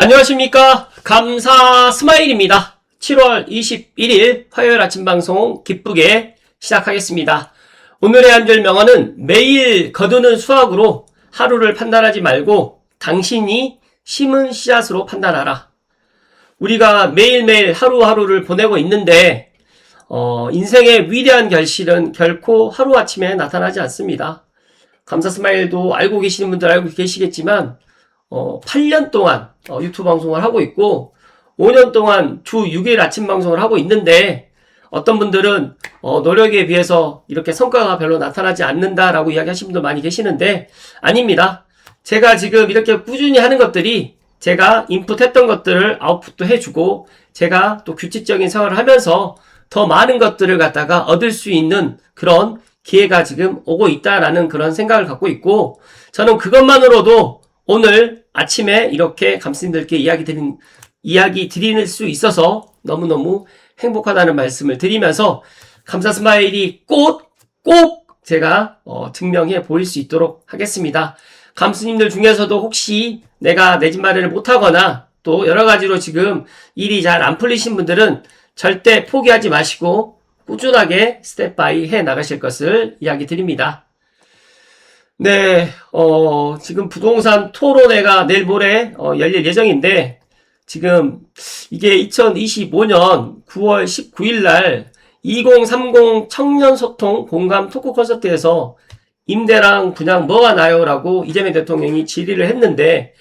안녕하십니까. 감사 스마일입니다. 7월 21일 화요일 아침 방송 기쁘게 시작하겠습니다. 오늘의 한 줄 명언은 매일 거두는 수확으로 하루를 판단하지 말고 당신이 심은 씨앗으로 판단하라. 우리가 매일매일 하루하루를 보내고 있는데 인생의 위대한 결실은 결코 하루아침에 나타나지 않습니다. 감사 스마일도 알고 계시는 분들 알고 계시겠지만 8년 동안 유튜브 방송을 하고 있고 5년 동안 주 6일 아침 방송을 하고 있는데 어떤 분들은 노력에 비해서 이렇게 성과가 별로 나타나지 않는다라고 이야기하시는 분들 많이 계시는데 아닙니다. 제가 지금 이렇게 꾸준히 하는 것들이 제가 인풋했던 것들을 아웃풋도 해주고 제가 또 규칙적인 생활을 하면서 더 많은 것들을 갖다가 얻을 수 있는 그런 기회가 지금 오고 있다라는 그런 생각을 갖고 있고 저는 그것만으로도 오늘 아침에 이렇게 감스님들께 이야기 드릴 수 있어서 너무너무 행복하다는 말씀을 드리면서 감사 스마일이 꼭 제가 증명해 보일 수 있도록 하겠습니다. 감스님들 중에서도 혹시 내가 내 집 마련을 못하거나 또 여러가지로 지금 일이 잘 안 풀리신 분들은 절대 포기하지 마시고 꾸준하게 스텝 바이 해 나가실 것을 이야기 드립니다. 네, 지금 부동산 토론회가 내일 모레 열릴 예정인데 지금 이게 2025년 9월 19일 날 2030 청년소통 공감 토크 콘서트에서 임대랑 분양 뭐가 나요? 라고 이재명 대통령이 질의를 했는데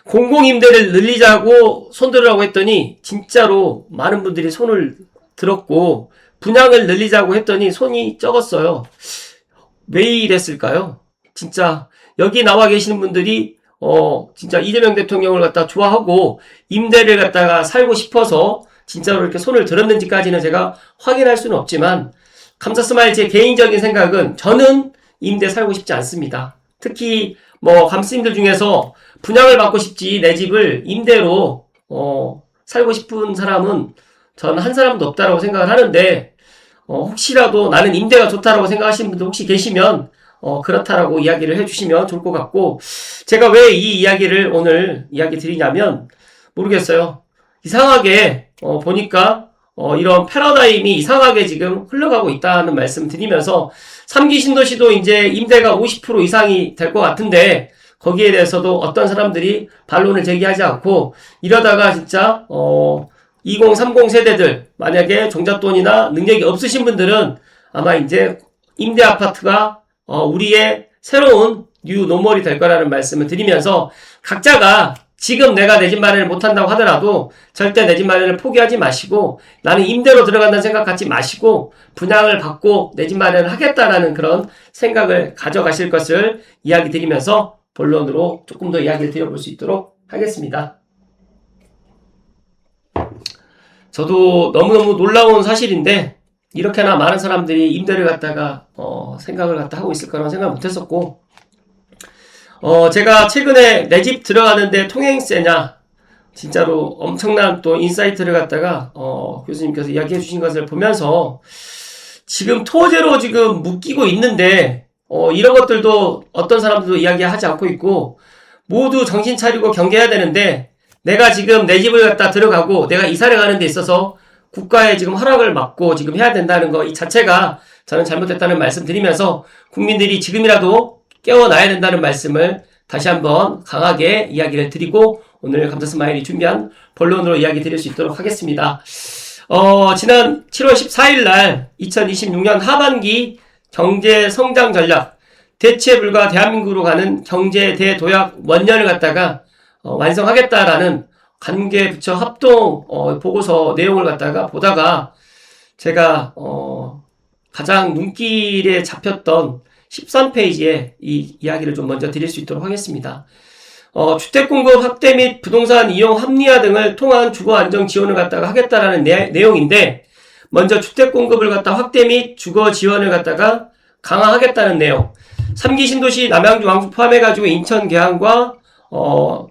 공공임대를 늘리자고 손들으라고 했더니 진짜로 많은 분들이 손을 들었고 분양을 늘리자고 했더니 손이 적었어요. 왜 이랬을까요? 진짜 여기 나와 계시는 분들이 진짜 이재명 대통령을 갖다 좋아하고 임대를 갖다가 살고 싶어서 진짜로 이렇게 손을 들었는지까지는 제가 확인할 수는 없지만 감사 스마일 제 개인적인 생각은 저는 임대 살고 싶지 않습니다. 특히 감스님들 중에서 분양을 받고 싶지 내 집을 임대로 살고 싶은 사람은 저는 한 사람도 없다라고 생각을 하는데 혹시라도 나는 임대가 좋다라고 생각하시는 분들 혹시 계시면 그렇다라고 이야기를 해주시면 좋을 것 같고 제가 왜 이 이야기를 오늘 이야기 드리냐면 모르겠어요. 이상하게 보니까 이런 패러다임이 이상하게 지금 흘러가고 있다는 말씀 드리면서 3기 신도시도 이제 임대가 50% 이상이 될 것 같은데 거기에 대해서도 어떤 사람들이 반론을 제기하지 않고 이러다가 진짜 2030 세대들 만약에 종잣돈이나 능력이 없으신 분들은 아마 이제 임대 아파트가 우리의 새로운 뉴 노멀이 될 거라는 말씀을 드리면서 각자가 지금 내가 내 집 마련을 못한다고 하더라도 절대 내 집 마련을 포기하지 마시고 나는 임대로 들어간다는 생각 갖지 마시고 분양을 받고 내 집 마련을 하겠다라는 그런 생각을 가져가실 것을 이야기 드리면서 본론으로 조금 더 이야기를 드려볼 수 있도록 하겠습니다. 저도 너무너무 놀라운 사실인데 이렇게나 많은 사람들이 임대를 갖다가 생각을 갖다 하고 있을 거라고 생각 못했었고 제가 최근에 내 집 들어가는데 통행세냐 진짜로 엄청난 또 인사이트를 갖다가 교수님께서 이야기해 주신 것을 보면서 지금 토제로 지금 묶이고 있는데 이런 것들도 어떤 사람들도 이야기하지 않고 있고 모두 정신 차리고 경계해야 되는데 내가 지금 내 집을 갖다 들어가고 내가 이사를 가는 데 있어서 국가의 지금 허락을 받고 지금 해야 된다는 거 이 자체가 저는 잘못됐다는 말씀 드리면서 국민들이 지금이라도 깨어나야 된다는 말씀을 다시 한번 강하게 이야기를 드리고 오늘 감사 스마일이 준비한 본론으로 이야기 드릴 수 있도록 하겠습니다. 지난 7월 14일 날 2026년 하반기 경제 성장 전략 대체 불가 대한민국으로 가는 경제 대도약 원년을 갖다가 완성하겠다라는 관계부처 합동 보고서 내용을 갖다가 보다가 제가 가장 눈길에 잡혔던 13페이지에 이 이야기를 좀 먼저 드릴 수 있도록 하겠습니다. 주택공급 확대 및 부동산 이용 합리화 등을 통한 주거 안정 지원을 갖다가 하겠다라는 내용인데 먼저 주택공급을 갖다 확대 및 주거 지원을 갖다가 강화하겠다는 내용 3기 신도시 남양주 왕수 포함해가지고 인천 계양과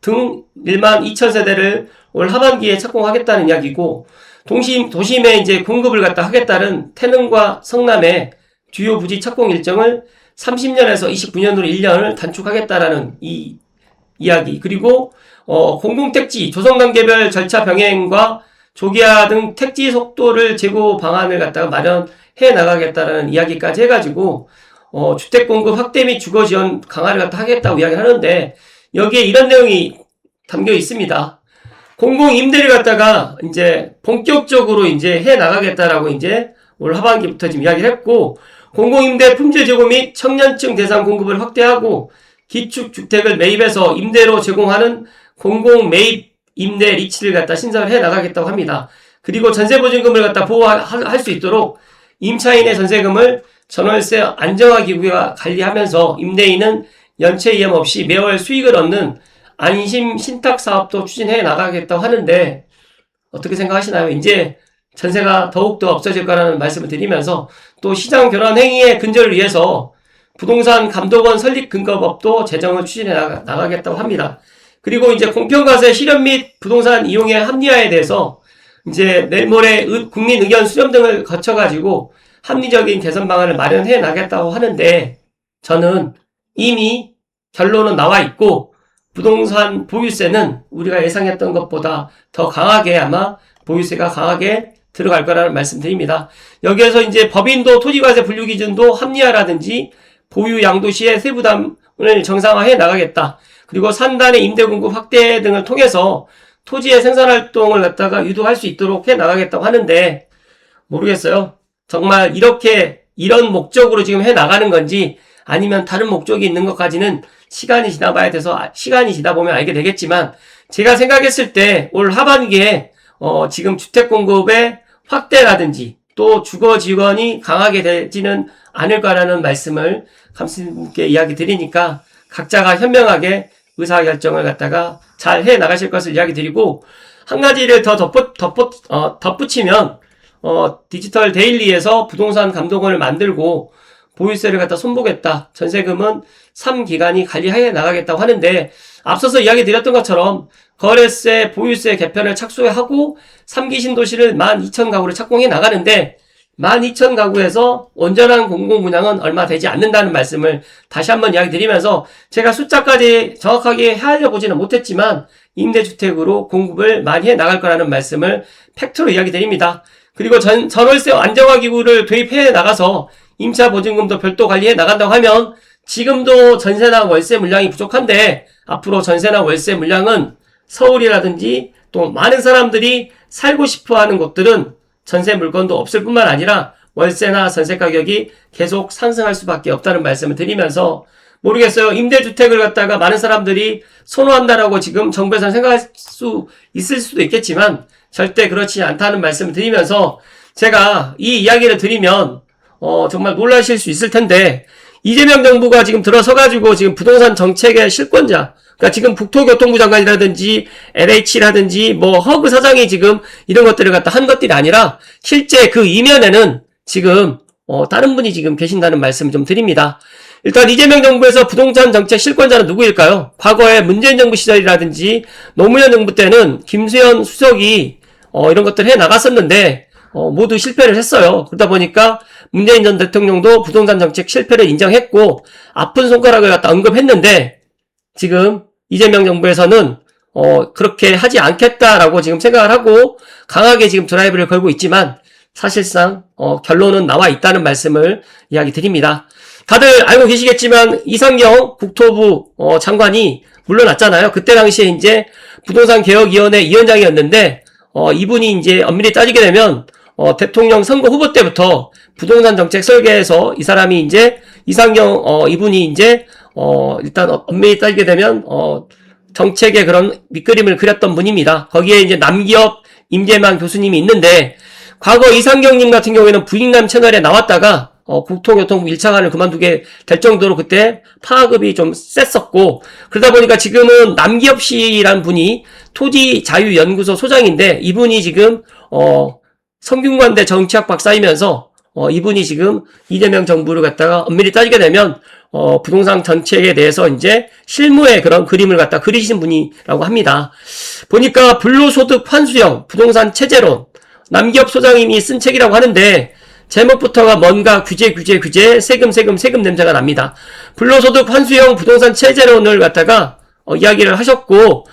등 1만 2천 세대를 올 하반기에 착공하겠다는 이야기고 도심에 이제 공급을 갖다 하겠다는 태릉과 성남의 주요 부지 착공 일정을 30년에서 29년으로 1년을 단축하겠다라는 이 이야기, 그리고 공공택지, 조성단계별 절차 병행과 조기화 등 택지 속도를 제고 방안을 갖다가 마련해 나가겠다라는 이야기까지 해가지고 주택 공급 확대 및 주거 지원 강화를 갖다 하겠다고 이야기를 하는데, 여기에 이런 내용이 담겨 있습니다. 공공 임대를 갖다가 이제 본격적으로 이제 해 나가겠다라고 이제 올 하반기부터 지금 이야기를 했고, 공공 임대 품질 제고 및 청년층 대상 공급을 확대하고, 기축 주택을 매입해서 임대로 제공하는 공공 매입 임대 리츠를 갖다 신설을 해 나가겠다고 합니다. 그리고 전세보증금을 갖다 보호할 수 있도록 임차인의 전세금을 전월세 안정화 기구가 관리하면서 임대인은 연체 이행 없이 매월 수익을 얻는 안심 신탁 사업도 추진해 나가겠다고 하는데, 어떻게 생각하시나요? 이제 전세가 더욱더 없어질 거라는 말씀을 드리면서, 또 시장 결혼 행위의 근절을 위해서 부동산 감독원 설립 근거법도 제정을 추진해 나가겠다고 합니다. 그리고 이제 공평과세 실현 및 부동산 이용의 합리화에 대해서 이제 내일 모레 국민 의견 수렴 등을 거쳐가지고 합리적인 개선 방안을 마련해 나가겠다고 하는데, 저는 이미 결론은 나와 있고, 부동산 보유세는 우리가 예상했던 것보다 더 강하게, 아마 보유세가 강하게 들어갈 거라는 말씀드립니다. 여기에서 이제 법인도 토지과세 분류 기준도 합리화라든지 보유 양도시의 세부담을 정상화해 나가겠다. 그리고 산단의 임대 공급 확대 등을 통해서 토지의 생산활동을 갖다가 유도할 수 있도록 해 나가겠다고 하는데, 모르겠어요. 정말 이런 목적으로 지금 해 나가는 건지 아니면 다른 목적이 있는 것까지는 시간이 지나봐야 돼서, 시간이 지나 보면 알게 되겠지만, 제가 생각했을 때 올 하반기에 지금 주택 공급의 확대라든지 또 주거 지원이 강하게 되지는 않을까라는 말씀을 감독님께 이야기 드리니까, 각자가 현명하게 의사결정을 갖다가 잘 해 나가실 것을 이야기 드리고, 한 가지를 더 덧붙이면, 디지털 데일리에서 부동산 감독원을 만들고 보유세를 갖다 손보겠다. 전세금은 3기관이 관리해 나가겠다고 하는데, 앞서서 이야기 드렸던 것처럼 거래세, 보유세 개편을 착수하고 3기 신도시를 12,000가구를 착공해 나가는데, 12,000가구에서 온전한 공공분양은 얼마 되지 않는다는 말씀을 다시 한번 이야기 드리면서, 제가 숫자까지 정확하게 헤아려 보지는 못했지만 임대주택으로 공급을 많이 해 나갈 거라는 말씀을 팩트로 이야기 드립니다. 그리고 전월세 안정화 기구를 도입해 나가서 임차 보증금도 별도 관리해 나간다고 하면, 지금도 전세나 월세 물량이 부족한데 앞으로 전세나 월세 물량은 서울이라든지 또 많은 사람들이 살고 싶어 하는 곳들은 전세 물건도 없을 뿐만 아니라 월세나 전세 가격이 계속 상승할 수밖에 없다는 말씀을 드리면서, 모르겠어요. 임대주택을 갖다가 많은 사람들이 선호한다라고 지금 정부에서는 생각할 수 있을 수도 있겠지만 절대 그렇지 않다는 말씀을 드리면서, 제가 이 이야기를 드리면 정말 놀라실 수 있을 텐데, 이재명 정부가 지금 들어서가지고 지금 부동산 정책의 실권자, 그러니까 지금 국토교통부 장관이라든지 LH라든지 뭐 허그 사장이 지금 이런 것들을 갖다 한 것들이 아니라, 실제 그 이면에는 지금 다른 분이 지금 계신다는 말씀을 좀 드립니다. 일단 이재명 정부에서 부동산 정책 실권자는 누구일까요? 과거에 문재인 정부 시절이라든지 노무현 정부 때는 김수현 수석이 이런 것들 해 나갔었는데 모두 실패를 했어요. 그러다 보니까 문재인 전 대통령도 부동산 정책 실패를 인정했고 아픈 손가락을 갖다 언급했는데, 지금 이재명 정부에서는 그렇게 하지 않겠다라고 지금 생각을 하고 강하게 지금 드라이브를 걸고 있지만, 사실상 결론은 나와 있다는 말씀을 이야기 드립니다. 다들 알고 계시겠지만 이상경 국토부 장관이 물러났잖아요. 그때 당시에 이제 부동산 개혁위원회 위원장이었는데, 이분이 이제 엄밀히 따지게 되면 대통령 선거 후보 때부터 부동산 정책 설계에서 이 사람이 이제 이상경 이분이 이제 일단 엄밀히 따지게 되면 정책의 그런 밑그림을 그렸던 분입니다. 거기에 이제 남기업 임재만 교수님이 있는데, 과거 이상경님 같은 경우에는 부익남 채널에 나왔다가 국토교통부 1차관을 그만두게 될 정도로 그때 파급이 좀 셌었고, 그러다 보니까 지금은 남기업 씨라는 분이 토지자유연구소 소장인데, 이분이 지금 성균관대 정치학 박사이면서 이분이 지금 이재명 정부를 갖다가 엄밀히 따지게 되면 부동산 정책에 대해서 이제 실무의 그런 그림을 갖다 그리신 분이라고 합니다. 보니까 불로소득 환수형 부동산 체제론, 남기업 소장님이 쓴 책이라고 하는데, 제목부터가 뭔가 규제 세금 냄새가 납니다. 불로소득 환수형 부동산 체제론을 갖다가 이야기를 하셨고,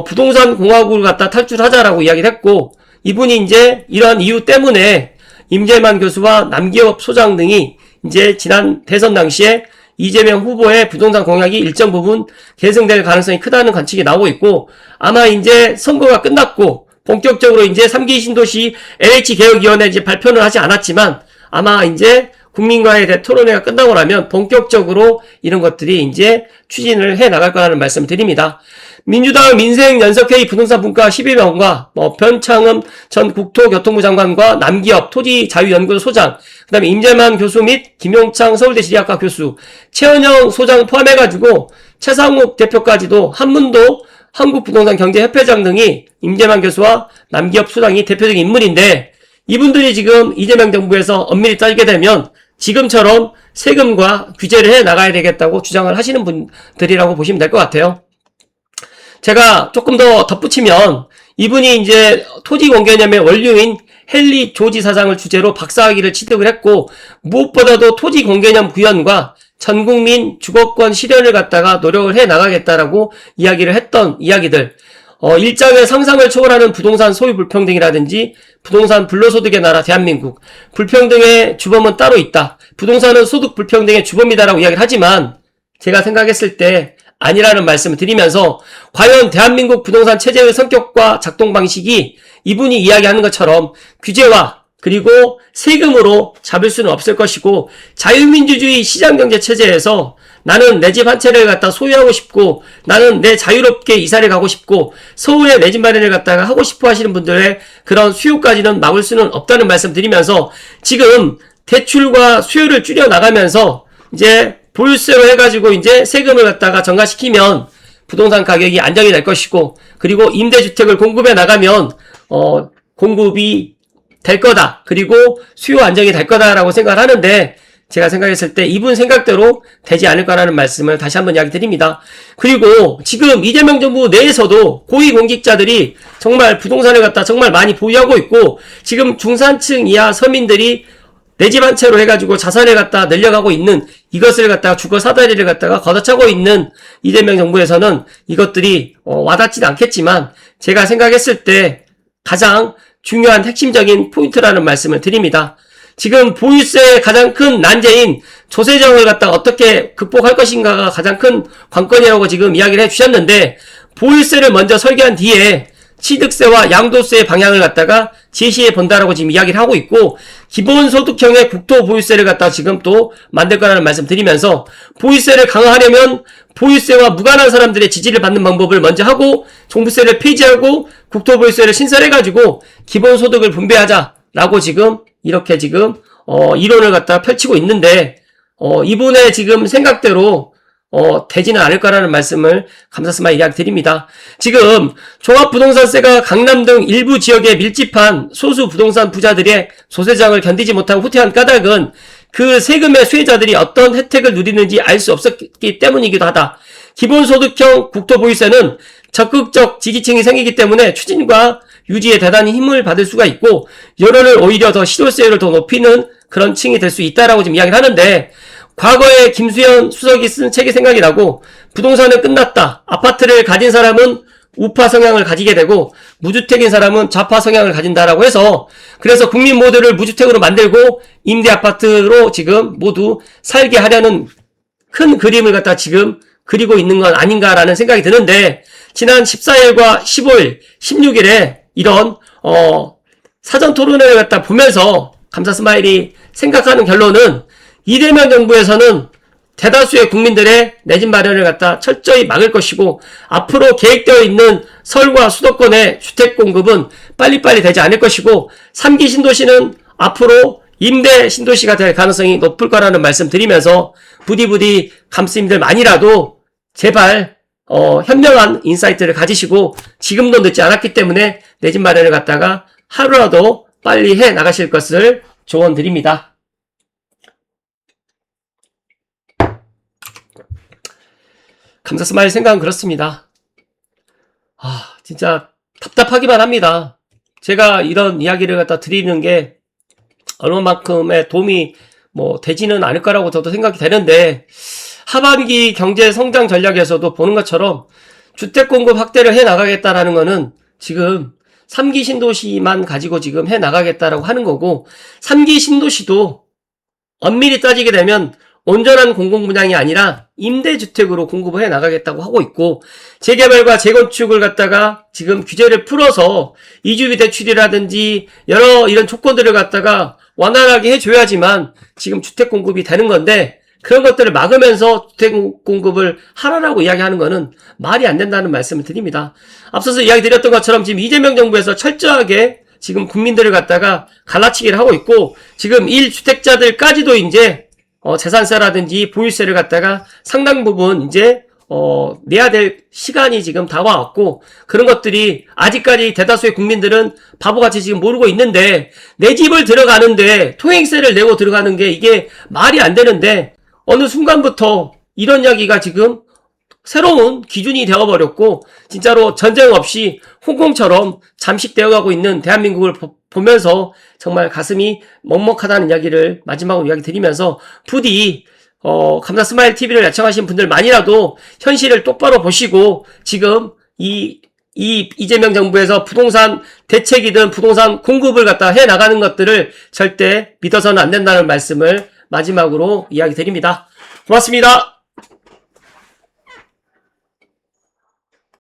부동산 공화국을 갖다 탈출하자라고 이야기를 했고, 이분이 이제 이러한 이유 때문에 임재만 교수와 남기업 소장 등이 이제 지난 대선 당시에 이재명 후보의 부동산 공약이 일정 부분 계승될 가능성이 크다는 관측이 나오고 있고, 아마 이제 선거가 끝났고 본격적으로 이제 3기 신도시 LH개혁위원회 이제 발표는 하지 않았지만 아마 이제 국민과의 토론회가 끝나고 나면 본격적으로 이런 것들이 이제 추진을 해 나갈 거라는 말씀을 드립니다. 민주당 민생연석회의 부동산 분과 12명과 변창흠 전 국토교통부 장관과 남기업 토지자유연구소 소장, 그 다음에 임재만 교수 및 김용창 서울대 지리학과 교수, 최은영 소장 포함해가지고 최상욱 대표까지도 한문도 한국부동산경제협회장 등이 임재만 교수와 남기업 소장이 대표적인 인물인데, 이분들이 지금 이재명 정부에서 엄밀히 따지게 되면 지금처럼 세금과 규제를 해 나가야 되겠다고 주장을 하시는 분들이라고 보시면 될 것 같아요. 제가 조금 더 덧붙이면 이분이 이제 토지공개념의 원류인 헨리 조지 사장을 주제로 박사학위를 취득을 했고, 무엇보다도 토지공개념 구현과 전국민 주거권 실현을 갖다가 노력을 해 나가겠다라고 이야기를 했던 이야기들, 일장의 상상을 초월하는 부동산 소유 불평등이라든지 부동산 불로소득의 나라 대한민국, 불평등의 주범은 따로 있다, 부동산은 소득 불평등의 주범이다라고 이야기를 하지만 제가 생각했을 때 아니라는 말씀을 드리면서, 과연 대한민국 부동산 체제의 성격과 작동 방식이 이분이 이야기하는 것처럼 규제와 그리고 세금으로 잡을 수는 없을 것이고, 자유민주주의 시장경제 체제에서 나는 내 집 한 채를 갖다 소유하고 싶고, 나는 내 자유롭게 이사를 가고 싶고, 서울에 내 집 마련을 갖다가 하고 싶어 하시는 분들의 그런 수요까지는 막을 수는 없다는 말씀 드리면서, 지금 대출과 수요를 줄여 나가면서 이제 보유세로 해가지고 이제 세금을 갖다가 증가시키면 부동산 가격이 안정이 될 것이고, 그리고 임대주택을 공급해 나가면 공급이 될 거다, 그리고 수요 안정이 될 거다라고 생각을 하는데, 제가 생각했을 때 이분 생각대로 되지 않을 거라는 말씀을 다시 한번 이야기 드립니다. 그리고 지금 이재명 정부 내에서도 고위공직자들이 정말 부동산을 갖다 정말 많이 보유하고 있고, 지금 중산층 이하 서민들이 내 집 한 채로 해가지고 자산을 갖다 늘려가고 있는, 이것을 갖다가 주거 사다리를 갖다가 걷어차고 있는 이재명 정부에서는 이것들이 와닿지는 않겠지만, 제가 생각했을 때 가장 중요한 핵심적인 포인트라는 말씀을 드립니다. 지금 보유세의 가장 큰 난제인 조세정을 갖다가 어떻게 극복할 것인가가 가장 큰 관건이라고 지금 이야기를 해주셨는데, 보유세를 먼저 설계한 뒤에 취득세와 양도세의 방향을 갖다가 제시해 본다라고 지금 이야기를 하고 있고, 기본소득형의 국토보유세를 갖다가 지금 또 만들 거라는 말씀 드리면서, 보유세를 강화하려면 보유세와 무관한 사람들의 지지를 받는 방법을 먼저 하고, 종부세를 폐지하고 국토보유세를 신설해가지고 기본소득을 분배하자라고 지금 이렇게 지금 이론을 갖다가 펼치고 있는데, 이분의 지금 생각대로 되지는 않을 거라는 말씀을 감사스마이 이야기 드립니다. 지금 종합부동산세가 강남 등 일부 지역에 밀집한 소수 부동산 부자들의 조세장을 견디지 못하고 후퇴한 까닭은 그 세금의 수혜자들이 어떤 혜택을 누리는지 알 수 없었기 때문이기도 하다. 기본소득형 국토보유세는 적극적 지지층이 생기기 때문에 추진과 유지에 대단히 힘을 받을 수가 있고, 여론을 오히려 더 실효세를 더 높이는 그런 층이 될 수 있다라고 지금 이야기를 하는데, 과거에 김수현 수석이 쓴 책이 생각이 나고, 부동산은 끝났다, 아파트를 가진 사람은 우파 성향을 가지게 되고 무주택인 사람은 좌파 성향을 가진다라고 해서, 그래서 국민 모두를 무주택으로 만들고 임대 아파트로 지금 모두 살게 하려는 큰 그림을 갖다 지금 그리고 있는 건 아닌가라는 생각이 드는데, 지난 14일과 15일, 16일에 이런 사전 토론회를 갖다 보면서 감사 스마일이 생각하는 결론은, 이재명 정부에서는 대다수의 국민들의 내 집 마련을 갖다 철저히 막을 것이고, 앞으로 계획되어 있는 서울과 수도권의 주택 공급은 빨리빨리 되지 않을 것이고, 3기 신도시는 앞으로 임대 신도시가 될 가능성이 높을 거라는 말씀 드리면서, 부디 감스님들만이라도 제발 현명한 인사이트를 가지시고, 지금도 늦지 않았기 때문에 내 집 마련을 갖다가 하루라도 빨리 해 나가실 것을 조언 드립니다. 감사 스마일 생각은 그렇습니다. 진짜 답답하기만 합니다. 제가 이런 이야기를 갖다 드리는 게 얼마만큼의 도움이 되지는 않을 거라고 저도 생각이 되는데, 하반기 경제 성장 전략에서도 보는 것처럼 주택 공급 확대를 해 나가겠다라는 거는 지금 3기 신도시만 가지고 지금 해 나가겠다라고 하는 거고, 3기 신도시도 엄밀히 따지게 되면 온전한 공공분양이 아니라 임대주택으로 공급을 해 나가겠다고 하고 있고, 재개발과 재건축을 갖다가 지금 규제를 풀어서 이주비 대출이라든지 여러 이런 조건들을 갖다가 완화하게 해줘야지만 지금 주택 공급이 되는 건데, 그런 것들을 막으면서 주택 공급을 하라라고 이야기하는 거는 말이 안 된다는 말씀을 드립니다. 앞서서 이야기 드렸던 것처럼 지금 이재명 정부에서 철저하게 지금 국민들을 갖다가 갈라치기를 하고 있고, 지금 1주택자들까지도 이제 재산세라든지 보유세를 갖다가 상당 부분 이제 내야 될 시간이 지금 다가왔고, 그런 것들이 아직까지 대다수의 국민들은 바보같이 지금 모르고 있는데, 내 집을 들어가는데 토행세를 내고 들어가는 게 이게 말이 안 되는데, 어느 순간부터 이런 이야기가 지금 새로운 기준이 되어버렸고, 진짜로 전쟁 없이 홍콩처럼 잠식되어가고 있는 대한민국을 보면서 정말 가슴이 먹먹하다는 이야기를 마지막으로 이야기 드리면서, 부디 감사 스마일 TV를 애청하신 분들만이라도 현실을 똑바로 보시고, 지금 이재명 정부에서 부동산 대책이든 부동산 공급을 갖다 해 나가는 것들을 절대 믿어서는 안 된다는 말씀을 마지막으로 이야기 드립니다. 고맙습니다.